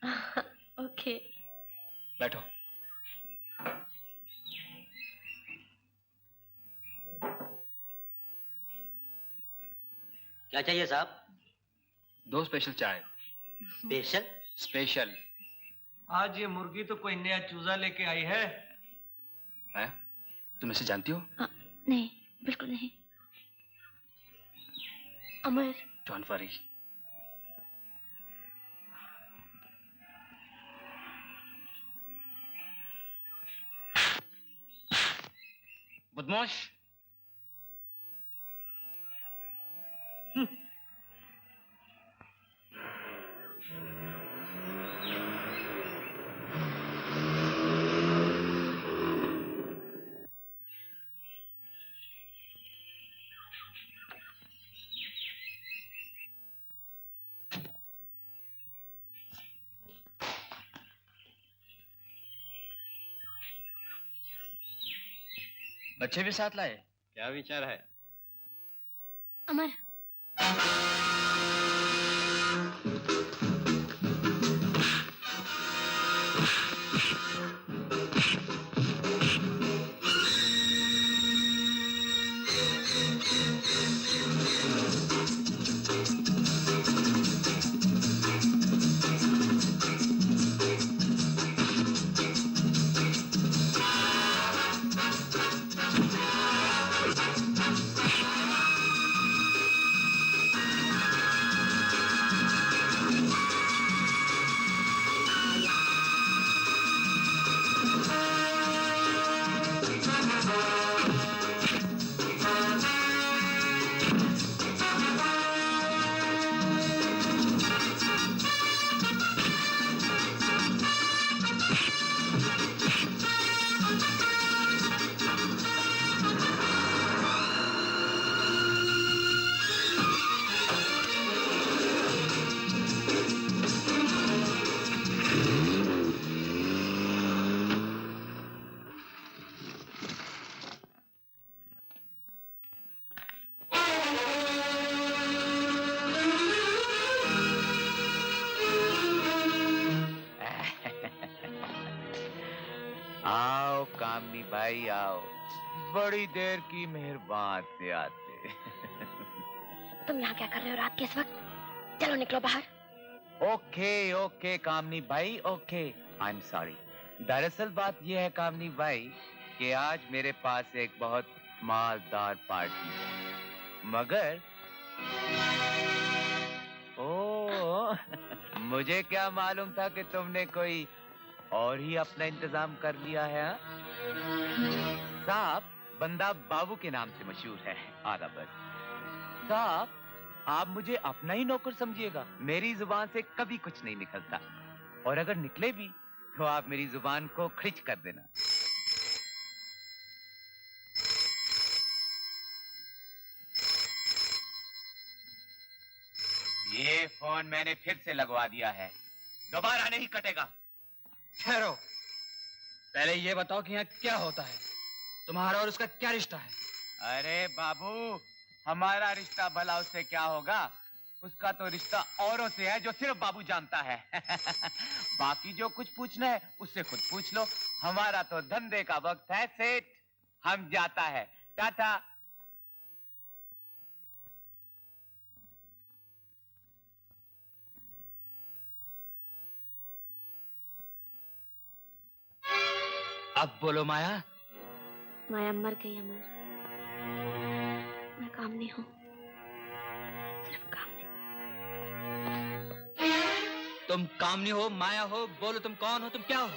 Okay. बैठो। क्या चाहिए साहब? 2 स्पेशल चाय। स्पेशल? स्पेशल। आज ये मुर्गी तो कोई नया चूजा लेके आई है। तुम इसे जानती हो? नहीं, बिल्कुल नहीं। अमर। Don't worry. बदमाश। बच्चे भी साथ लाए? क्या विचार है? अमर। आओ कामनी भाई आओ, बड़ी देर की मेहरबान से आते। तुम यहाँ क्या कर रहे हो रात के इस वक्त? चलो निकलो बाहर। ओके ओके कामनी भाई ओके, आई एम सॉरी। दरअसल बात यह है कामनी भाई कि आज मेरे पास एक बहुत मालदार पार्टी है, मगर ओ मुझे क्या मालूम था कि तुमने कोई और ही अपना इंतजाम कर लिया है। साहब बंदा बाबू के नाम से मशहूर है, आधा बस। साहब आप मुझे अपना ही नौकर समझिएगा, मेरी जुबान से कभी कुछ नहीं निकलता, और अगर निकले भी तो आप मेरी जुबान को खिंच कर देना। ये फोन मैंने फिर से लगवा दिया है, दोबारा नहीं कटेगा। ठहरो, पहले ये बताओ कि यहाँ क्या होता है, तुम्हारा और उसका क्या रिश्ता है? अरे बाबू, हमारा रिश्ता भला उससे क्या होगा, उसका तो रिश्ता औरों से है जो सिर्फ बाबू जानता है। बाकी जो कुछ पूछना है उससे खुद पूछ लो, हमारा तो धंधे का वक्त है सेठ, हम जाता है, टाटा। अब बोलो माया। माया मर गई अमर, मैं कामनी हूँ, सिर्फ कामनी। तुम कामनी हो, माया हो, बोलो तुम कौन हो, तुम क्या हो?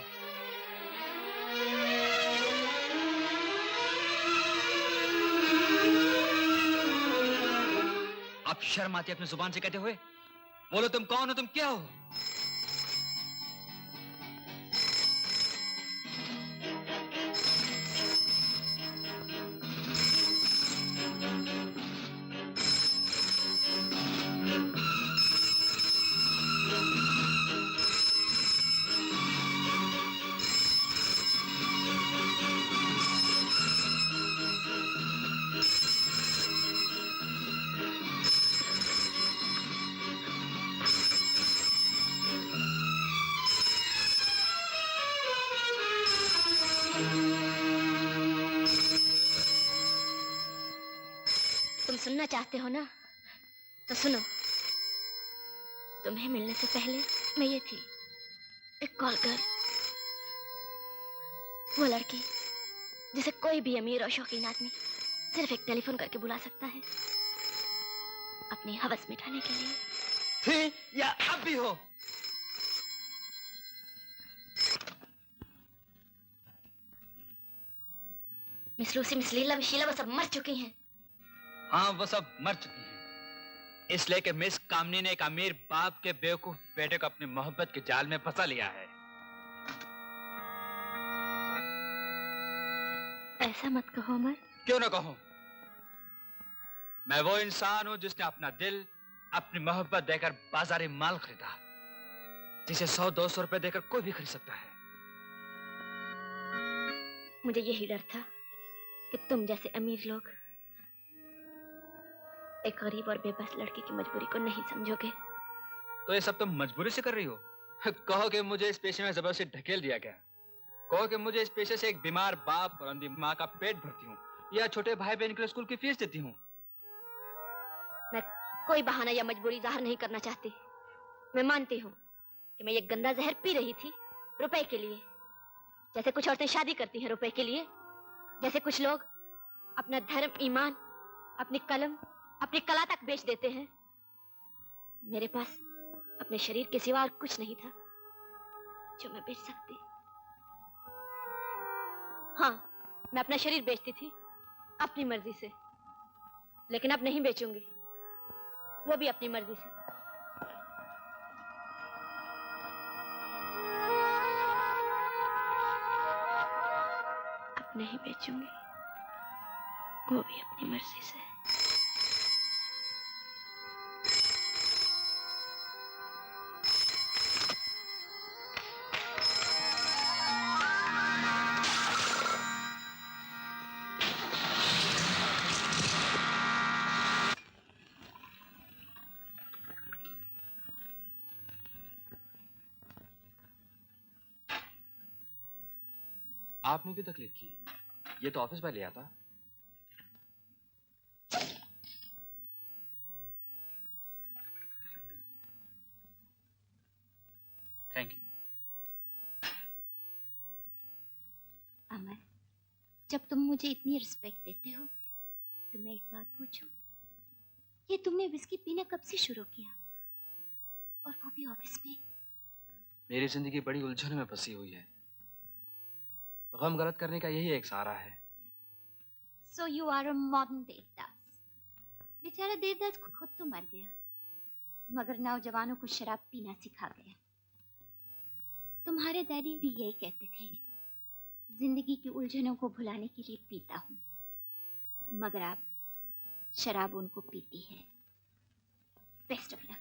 अब शर्म आती है अपनी जुबान से कहते हुए? बोलो तुम कौन हो, तुम क्या हो? सुनना चाहते हो ना, तो सुनो। तुम्हें मिलने से पहले मैं ये थी, एक कॉल गर्ल। वो लड़की जिसे कोई भी अमीर और शौकीन आदमी सिर्फ एक टेलीफोन करके बुला सकता है, अपनी हवस मिटाने के लिए। थी या अब भी हो? मिस लूसी, मिस लीला, मिस शीला, वो सब मर चुकी हैं। हाँ, वो सब मर चुकी हैं, इसलिए कि मिस कामनी ने एक अमीर बाप के बेवकूफ बेटे को अपनी मोहब्बत के जाल में फंसा लिया है। ऐसा मत कहो अमर। क्यों ना कहूं? मैं वो इंसान हूं जिसने अपना दिल, अपनी मोहब्बत देकर बाजारी माल खरीदा, जिसे 100-200 रुपए देकर कोई भी खरीद सकता है। मुझे यही डर था कि तुम जैसे अमीर लोग एक गरीब और बेबस लड़की की मजबूरी को नहीं समझोगे। तो ये सब तुम मजबूरी से कर रही हो? कहो कि मुझे इस पेशे में जबरदस्ती ढकेल दिया गया, कहो कि मुझे इस पेशे से एक बीमार बाप और अंधी माँ का पेट भरती हूँ, या छोटे भाई बहन के लिए स्कूल की फीस देती हूँ। मैं कोई बहाना या मजबूरी जाहिर नहीं करना चाहती। मैं मानती हूँ कि मैं ये गंदा जहर पी रही थी रुपए के लिए, जैसे कुछ औरतें शादी करती हैं रुपए के लिए, जैसे कुछ लोग अपना धर्म, ईमान, अपनी कलम, अपनी कला तक बेच देते हैं। मेरे पास अपने शरीर के सिवा और कुछ नहीं था जो मैं बेच सकती। हाँ, मैं अपना शरीर बेचती थी अपनी मर्जी से, लेकिन अब नहीं बेचूंगी, वो भी अपनी मर्जी से। अब नहीं बेचूंगी, वो भी अपनी मर्जी से। आपने क्यों तकलीफ की? ये तो ऑफिस में लिया था। Thank you. अमर, जब तुम मुझे इतनी रिस्पेक्ट देते हो तो मैं एक बात पूछूं? ये तुमने विस्की पीना कब से शुरू किया, और वो भी ऑफिस में? मेरी जिंदगी बड़ी उलझन में फंसी हुई है, गम गलत करने का यही एक सहारा है। So you are a modern Devdas. बेचारा देवदास को खुद तो मर गया, मगर नौजवानों को शराब पीना सिखा गया। तुम्हारे डैडी भी यही कहते थे, जिंदगी की उलझनों को भुलाने के लिए पीता हूँ, मगर अब शराब उनको पीती है। Best of luck.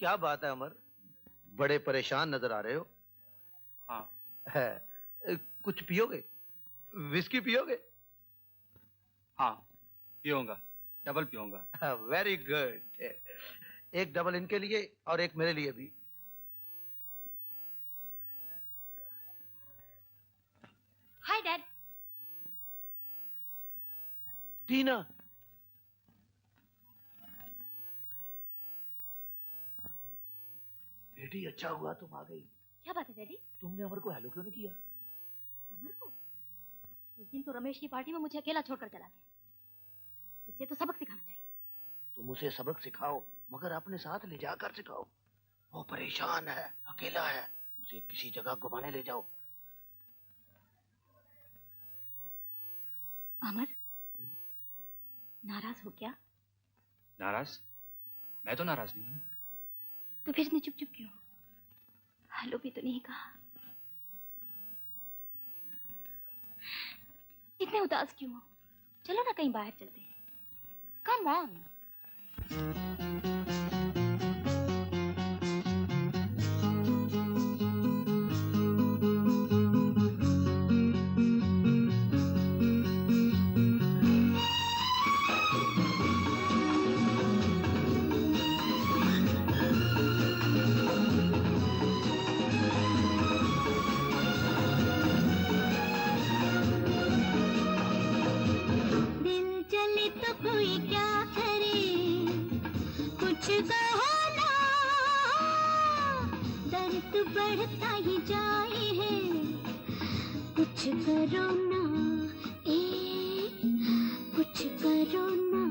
क्या बात है अमर, बड़े परेशान नजर आ रहे हो। हाँ। कुछ पियोगे? विस्की पियोगे? हाँ पीऊंगा, डबल पीऊंगा। Very good. एक डबल इनके लिए और एक मेरे लिए भी। Hi dad. टीना, बेटी अच्छा हुआ तुम आ गई। क्या बात है डैडी? तुमने अमर को हेलो क्यों नहीं किया? अमर को? उस दिन तो रमेश की पार्टी में मुझे अकेला छोड़कर चला गया। इसे तो सबक सिखाना चाहिए। तुम उसे सबक सिखाओ, मगर अपने साथ ले जाकर सिखाओ। वो परेशान है, अकेला है, उसे किसी जगह घुमाने ले जाओ। अमर, नाराज हो क्या? नाराज? मैं तो नाराज नहीं हूँ। तो फिर इतने चुप चुप क्यों? हेलो भी तो नहीं कहा। इतने उदास क्यों हो? चलो ना कहीं बाहर चलते हैं। Come on. दिल चले तो कोई क्या करे, कुछ कहो ना, दर्द बढ़ता ही जाए है, कुछ करो ना, कुछ करो ना।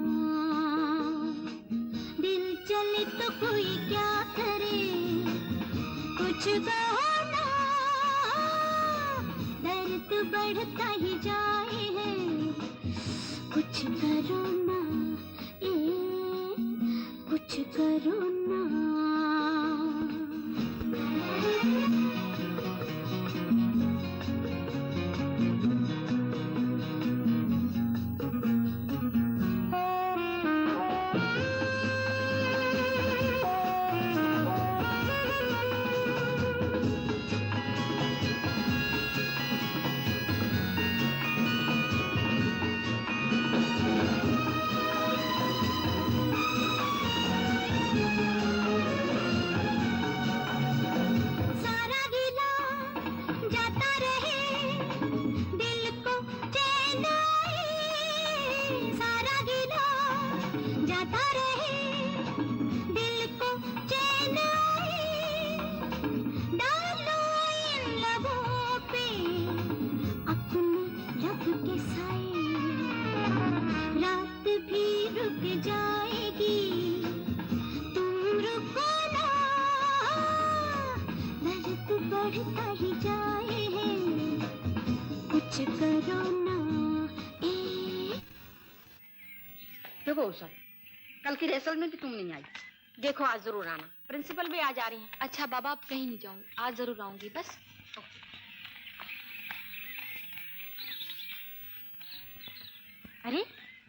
दिल चले तो कोई क्या करे, कुछ कहो ना, दर्द बढ़ता ही जाए है, कुछ करो ना, कुछ करो ना। सारा गिला जाता रहे, दिल को चैन आए, सारा गिला जाता रहे, दिल को चैन आए, डालो इन लबों पे अपने लब के साए, रात भी रुक जाएगी, तुम रुको ना, दर्द बढ़ता ही जाए है, कुछ करो ना, देखो उषा, कल की रिहर्सल में भी तुम नहीं आई। देखो आज जरूर आना, प्रिंसिपल भी आज आ रही हैं। अच्छा बाबा, अब कहीं नहीं जाऊंगी, आज जरूर आऊंगी बस। अरे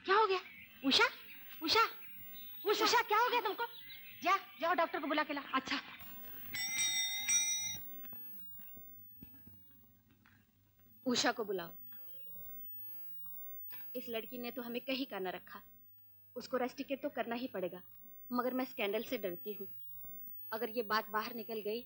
क्या हो गया? उषा, उषा, उषा, उषा क्या हो गया तुमको? जाओ डॉक्टर को बुला के ला। अच्छा। उषा को बुलाओ। इस लड़की ने तो हमें कहीं का न रखा, उसको रेस्टिकेट तो करना ही पड़ेगा, मगर मैं स्कैंडल से डरती हूँ। अगर ये बात बाहर निकल गई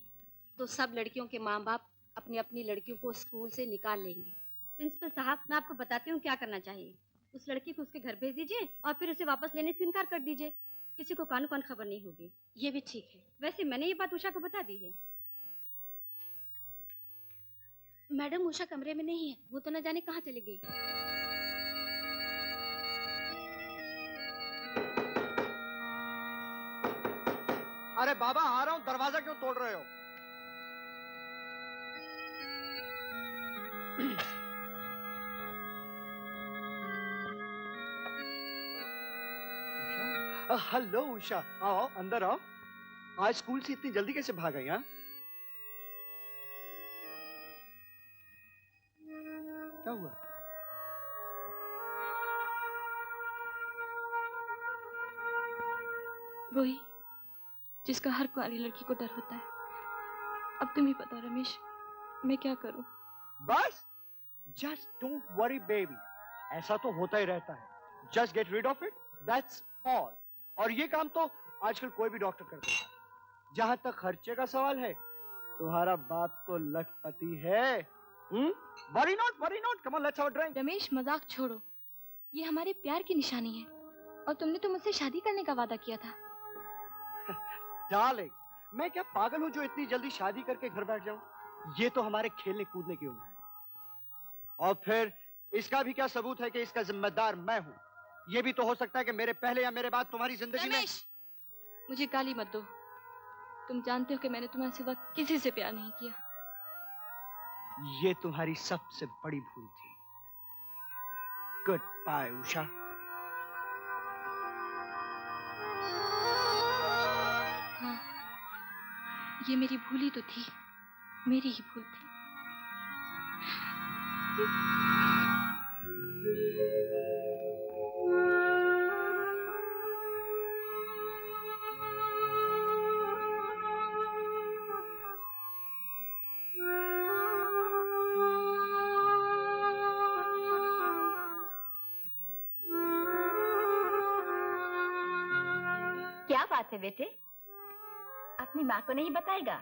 तो सब लड़कियों के माँ बाप अपनी अपनी लड़कियों को स्कूल से निकाल लेंगे। प्रिंसिपल साहब, मैं आपको बताती हूँ क्या करना चाहिए। उस लड़की को उसके घर भेज दीजिए और फिर उसे वापस लेने से इनकार कर दीजिए, किसी को कानो कान खबर नहीं होगी। ये भी ठीक है। वैसे मैंने ये बात उषा को बता दी है। मैडम, उषा कमरे में नहीं है, वो तो न जाने कहाँ चली गई। अरे बाबा आ रहा हूँ, दरवाजा क्यों तोड़ रहे हो? हेलो उषा, आओ अंदर आओ। आज स्कूल से इतनी जल्दी कैसे भाग आई? हाँ, क्या हुआ? रोई, जिसका हर कुंवारी लड़की को डर होता है। अब तुम ही बताओ रमेश, मैं क्या करूं? बस जस्ट डोंट वरी बेबी, ऐसा तो होता ही रहता है। Just get rid of it, that's all. और ये काम तो आजकल कोई भी डॉक्टर कर देता है। जहां तक खर्चे का सवाल है, तुम्हारा बाप तो लखपति है। Worry not, come on let's have a drink. Ramesh मजाक छोड़ो, ये हमारे प्यार की निशानी है और तुमने तो मुझसे शादी करने का वादा किया था। डार्लिंग, मैं क्या पागल हूं जो इतनी जल्दी शादी करके घर बैठ जाऊं? ये तो हमारे खेलने कूदने की उम्र है। और फिर इसका भी क्या सबूत है कि इसका जिम्मेदार मैं हूं? ये भी तो हो सकता है कि मेरे पहले या मेरे बाद तुम्हारी जिंदगी में। मुझे गाली मत दो। तुम जानते हो कि मैंने तुम्हारे सिवा किसी से प्यार नहीं किया। ये तुम्हारी सबसे बड़ी भूल थी। Good bye Usha. हाँ, ये मेरी भूल ही तो थी, मेरी ही भूल थी। क्या बात है बेटे, अपनी माँ को नहीं बताएगा?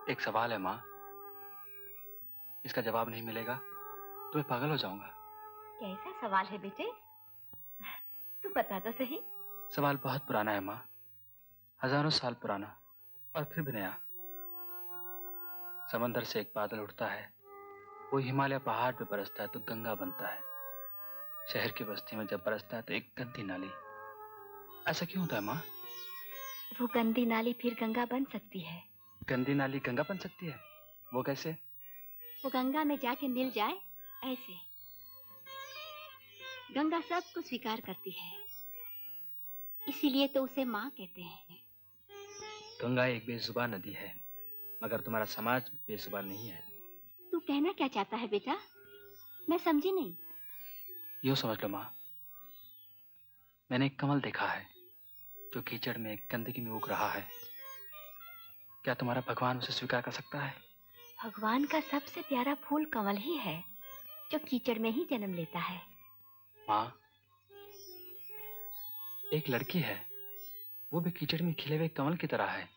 एक सवाल है माँ, इसका जवाब नहीं मिलेगा तो मैं पागल हो जाऊंगा। कैसा सवाल है बेटे, तू बता तो सही। सवाल बहुत पुराना है माँ, हजारों साल पुराना और फिर भी नया। समंदर से एक बादल उठता है, वो हिमालय पहाड़ पे बरसता है तो गंगा बनता है। शहर की बस्ती में जब बरसता है तो एक गंदी नाली। ऐसा क्यों होता है माँ? वो गंदी नाली फिर गंगा बन सकती है। गंदी नाली गंगा बन सकती है? वो कैसे? वो गंगा में जाके मिल जाए ऐसे। गंगा सबको स्वीकार करती है, इसीलिए तो उसे माँ कहते हैं। गंगा एक बेजुबान नदी है, मगर तुम्हारा समाज बेजुबान नहीं है। तू कहना क्या चाहता है बेटा, मैं समझी नहीं। यूँ समझ लो माँ, मैंने एक कमल देखा है जो कीचड़ में गंदगी में उग रहा है। क्या तुम्हारा भगवान उसे स्वीकार कर सकता है? भगवान का सबसे प्यारा फूल कमल ही है जो कीचड़ में ही जन्म लेता है। माँ, एक लड़की है, वो भी कीचड़ में खिले हुए कमल की तरह है।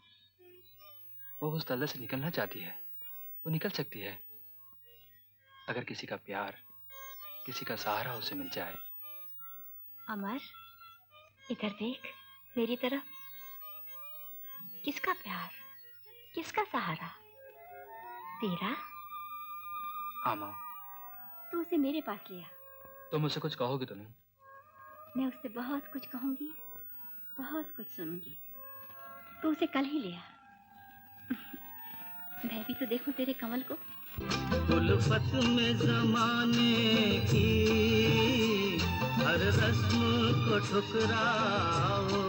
वो उस दलदल से निकलना चाहती है, वो निकल सकती है अगर किसी का प्यार, किसी का सहारा उसे मिल जाए। अमर, इधर देख मेरी तरफ। किसका प्यार, किसका सहारा? तेरा? हाँ माँ। तू उसे मेरे पास लिया। तुम मुझसे कुछ कहोगी तो नहीं? मैं उससे बहुत कुछ कहूंगी, बहुत कुछ सुनूंगी। तू उसे कल ही लिया। मैं भी तो देखूं तेरे कमल को। उल्फत में जमाने की हर रस्म को ठुकराओ।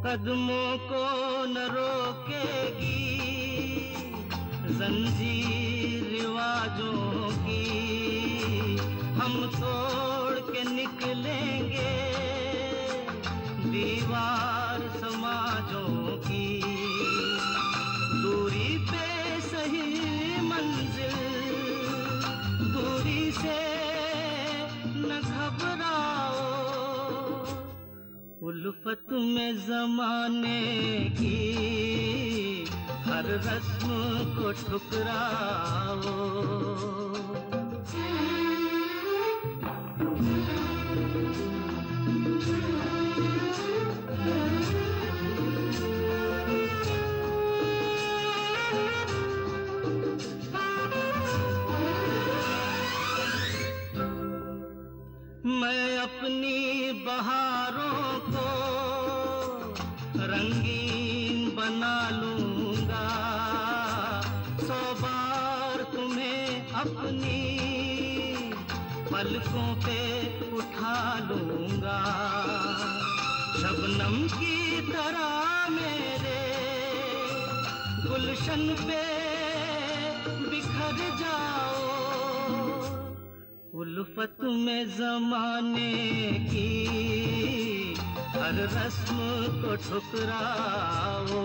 कदमों को न रोकेगी जंजीर रिवाजों की, हम तोड़ के निकलेंगे दीवार समाजों की। दूरी पे सही मंजिल, दूरी से न घबराओ। उल्फत में जमाने की हर रस्म को ठुकराओ। मैं अपनी बहारों को रंगीन बना लूं अपनी पलकों पे उठा लूंगा, शबनम की तरह मेरे गुलशन पे बिखर जाओ, उल्फत में ज़माने की हर रस्म को ठुकराओ।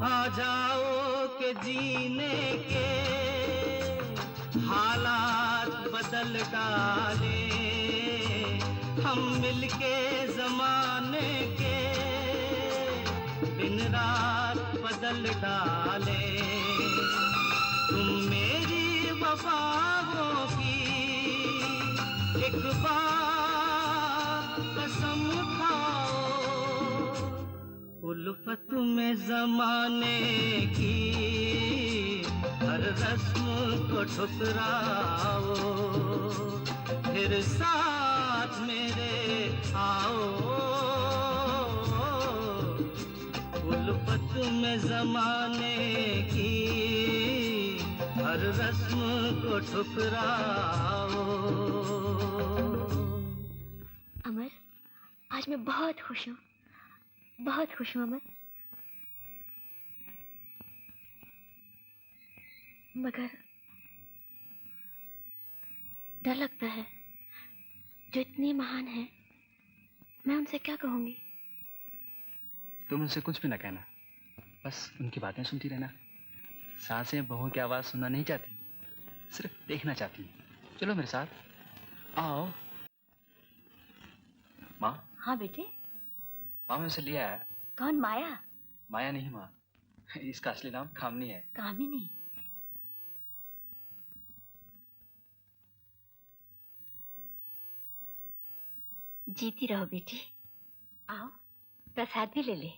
आ जाओ के जीने के हालात बदल डाले, हम मिलके जमाने के दिन रात बदल डाले। तुम मेरी वफाओं की एक बार कसम खाओ, उल्फत में ज़माने की हर रस्म को ठुकराओ, फिर साथ मेरे आओ, उल्फत में ज़माने की हर रस्म को ठुकराओ। अमर, आज मैं बहुत खुश हूँ, बहुत खुश हूँ अमर। मगर डर लगता है, जो इतने महान हैं, मैं उनसे क्या कहूँगी? तुम उनसे कुछ भी ना कहना, बस उनकी बातें सुनती रहना। सांसें बहू की आवाज़ सुनना नहीं चाहती, सिर्फ देखना चाहती हैं। चलो मेरे साथ, आओ। माँ। हाँ बेटे। माँ मैं उसे लिया है। कौन? माया? माया नहीं माँ, इसका असली नाम कामनी है। कामिनी? जीती रहो बेटी। आओ, प्रसाद भी ले ले।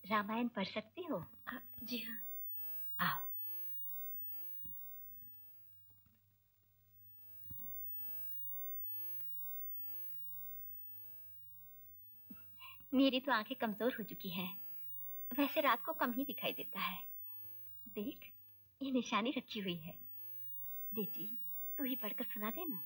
रामायण पढ़ सकती हो? जी हाँ। आओ। मेरी तो आंखें कमजोर हो चुकी हैं, वैसे रात को कम ही दिखाई देता है। देख, ये निशानी रखी हुई है। बेटी, तू ही पढ़कर सुना देना।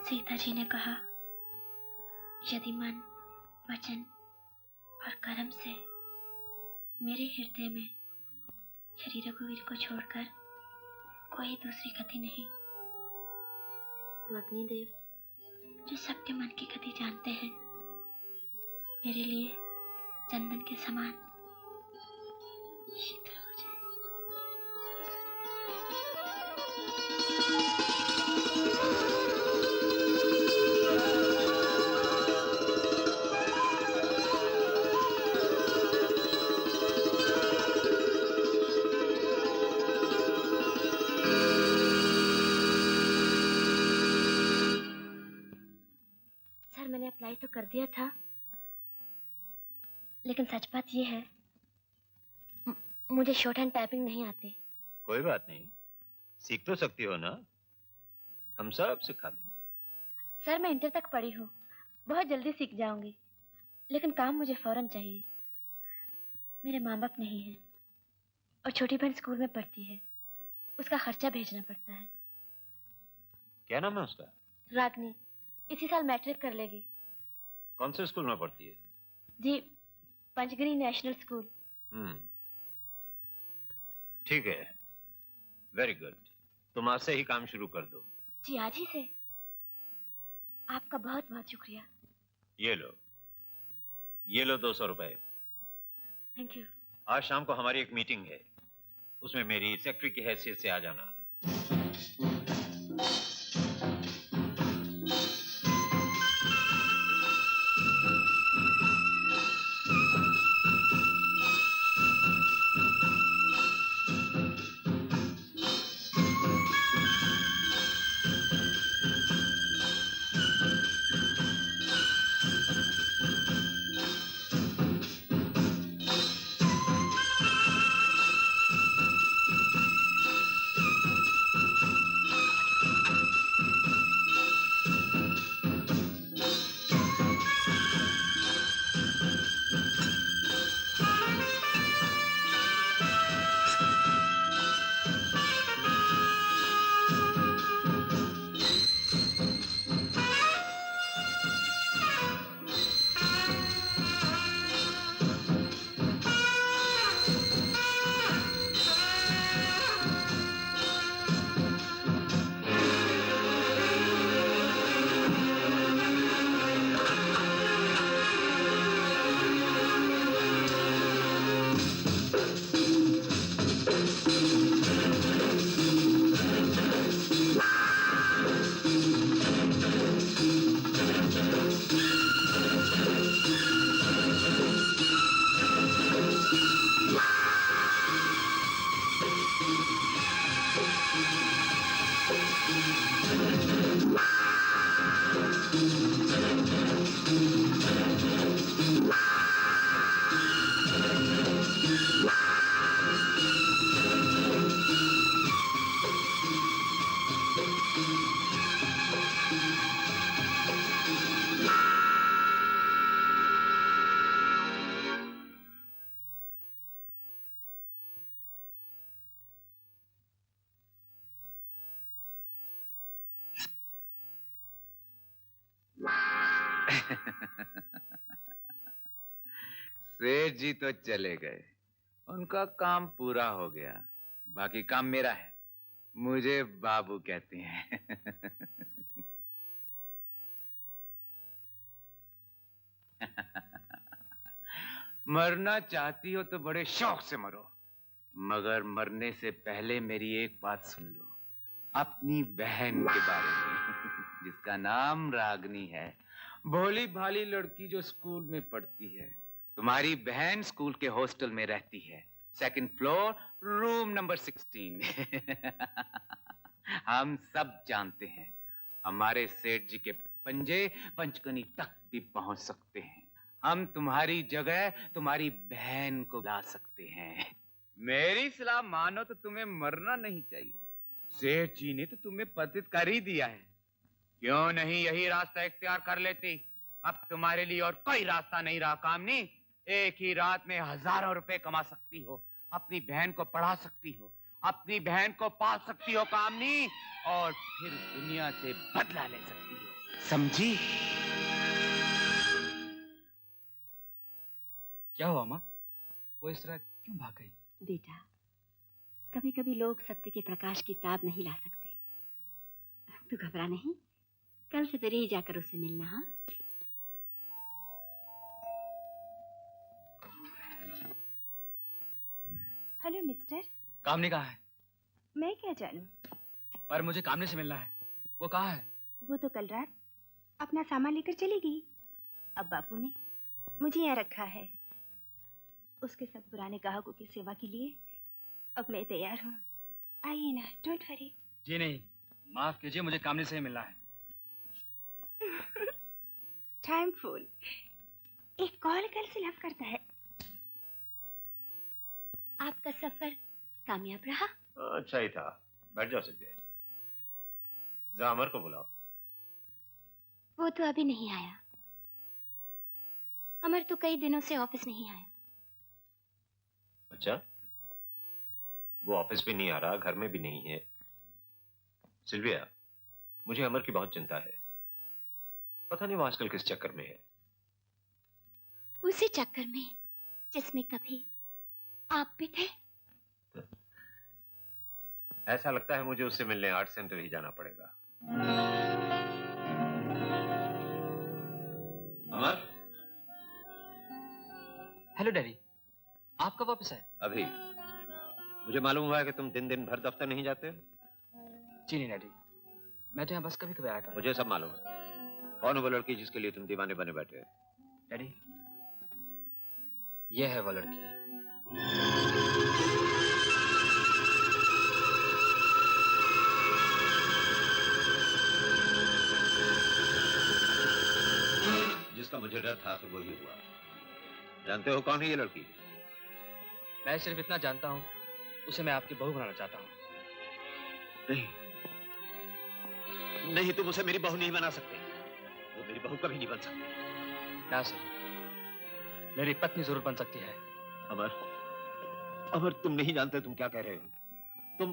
सीता जी ने कहा, यदि मन, वचन और कर्म से मेरे हृदय में श्री रघुवीर को छोड़कर कोई दूसरी गति नहीं, तो अग्निदेव जो सबके मन की गति जानते हैं, मेरे लिए चंदन के समान शीतल हो जाए। मैंने अप्लाई तो कर दिया था, लेकिन सच बात यह है, मुझे शॉर्ट हैंड टाइपिंग नहीं आती। कोई बात नहीं, सीख तो सकती हो ना, हम सब सिखा देंगे। सर मैं इंटर तक पढ़ी हूँ, बहुत जल्दी सीख जाऊंगी, लेकिन काम मुझे फौरन चाहिए। मेरे माँ बाप नहीं हैं और छोटी बहन स्कूल में पढ़ती है, उसका खर्चा भेजना पड़ता है। क्या नाम है उसका? रागनी, इसी साल मैट्रिक कर लेगी। कौन से स्कूल में पढ़ती है? जी, पंचगिरी नेशनल स्कूल। ठीक है, वेरी गुड। तुम आज से ही काम शुरू कर दो। जी आज ही से? आपका बहुत बहुत शुक्रिया। ये लो 200 रुपए। Thank you. आज शाम को हमारी एक मीटिंग है, उसमें मेरी सेक्रेटरी की हैसियत से आ जाना। सेठ जी तो चले गए, उनका काम पूरा हो गया, बाकी काम मेरा है। मुझे बाबू कहते हैं। मरना चाहती हो तो बड़े शौक से मरो, मगर मरने से पहले मेरी एक बात सुन लो, अपनी बहन के बारे में, जिसका नाम रागनी है, भोली भाली लड़की जो स्कूल में पढ़ती है। तुम्हारी बहन स्कूल के हॉस्टल में रहती है, 2nd फ्लोर, रूम नंबर 16। हम सब जानते हैं, हमारे सेठ जी के पंजे पंचकनी तक भी पहुंच सकते हैं। हम तुम्हारी जगह तुम्हारी बहन को ला सकते हैं। मेरी सलाह मानो तो तुम्हें मरना नहीं चाहिए। सेठ जी ने तो तुम्हें पतित कर ही दिया है, क्यों नहीं यही रास्ता इख्तियार कर लेती? अब तुम्हारे लिए और कोई रास्ता नहीं रहा कामनी। एक ही रात में हजारों रुपए कमा सकती हो, अपनी बहन को पढ़ा सकती हो, अपनी बहन को पाल सकती हो कामनी, और फिर दुनिया से बदला ले सकती हो, समझी? क्या हुआ माँ? वो इस तरह क्यों भाग गई? बेटा, कभी कभी लोग सत्य के प्रकाश की ताब नहीं ला सकते। तू घबरा नहीं, कल से फिर ही जाकर उससे मिलना। हाँ, हेलो मिस्टर। कामनी कहाँ है? मैं क्या जानूं? पर मुझे कामनी से मिलना है। वो कहाँ है? वो तो कल रात अपना सामान लेकर चली गई। अब बापू ने मुझे यहाँ रखा है, उसके सब पुराने ग्राहकों की सेवा के लिए। अब मैं तैयार हूँ, आइए ना, डोंट वरी। जी नहीं, माफ कीजिए, मुझे कामनी से ही मिलना है। टाइम फूल, एक कॉल गर्ल से लव करता है। आपका सफर कामयाब रहा? अच्छा ही था। बैठ जाओ सिल्विया। जा अमर को बुलाओ। वो तो अभी नहीं आया। अमर तो कई दिनों से ऑफिस नहीं आया। अच्छा, वो ऑफिस भी नहीं आ रहा, घर में भी नहीं है। सिल्विया, मुझे अमर की बहुत चिंता है। पता नहीं वो आजकल किस चक्कर में है। उसी चक्कर में जिसमें कभी आप भी थे। ऐसा लगता है मुझे उससे मिलने आर्ट सेंटर ही जाना पड़ेगा। हेलो डैडी, आप कब वापस आए? अभी। मुझे मालूम हुआ है कि तुम दिन दिन भर दफ्तर नहीं जाते हो। जी नहीं डैडी, मैं तो यहाँ बस कभी कभी आया था। मुझे सब मालूम है। कौन है वो लड़की जिसके लिए तुम दीवाने बने बैठे हो? डैडी, ये है वो लड़की। जिसका मुझे डर था फिर वही हुआ। जानते हो कौन है ये लड़की? मैं सिर्फ इतना जानता हूँ, उसे मैं आपकी बहू बनाना चाहता हूँ। नहीं, नहीं, तुम उसे मेरी बहू नहीं बना सकते। वो मेरी बहू कभी नहीं बन सकती। ना सर, मेरी पत्नी जरूर बन सकती है। अमर, अमर, तुम नहीं जानते तुम क्या कह रहे हो।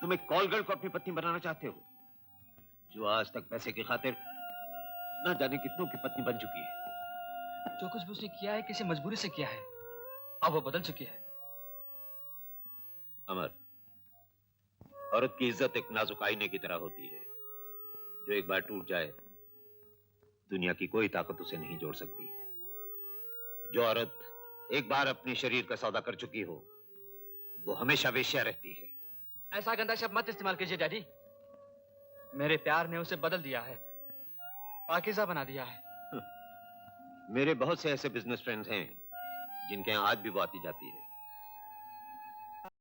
तुम एक कॉल गर्ल को अपनी पत्नी बनाना चाहते हो, जो आज तक पैसे की खातिर ना जाने कितनों की पत्नी बन चुकी है। जो कुछ भी उसने किया है किसी मजबूरी से किया है, अब वो बदल चुकी है। अमर, औरत की इज्जत एक नाजुक आईने की तरह होती है, जो एक बार टूट जाए दुनिया की कोई ताकत उसे नहीं जोड़ सकती। जो औरत एक बार अपने शरीर का सौदा कर चुकी हो, वो हमेशा वेश्या रहती है। ऐसा गंदा शब्द मत इस्तेमाल कीजिए डैडी। मेरे प्यार ने उसे बदल दिया है, पाकीज़ा बना दिया है। मेरे बहुत से ऐसे बिजनेस फ्रेंड्स हैं जिनके यहाँ आज भी वो आती जाती है।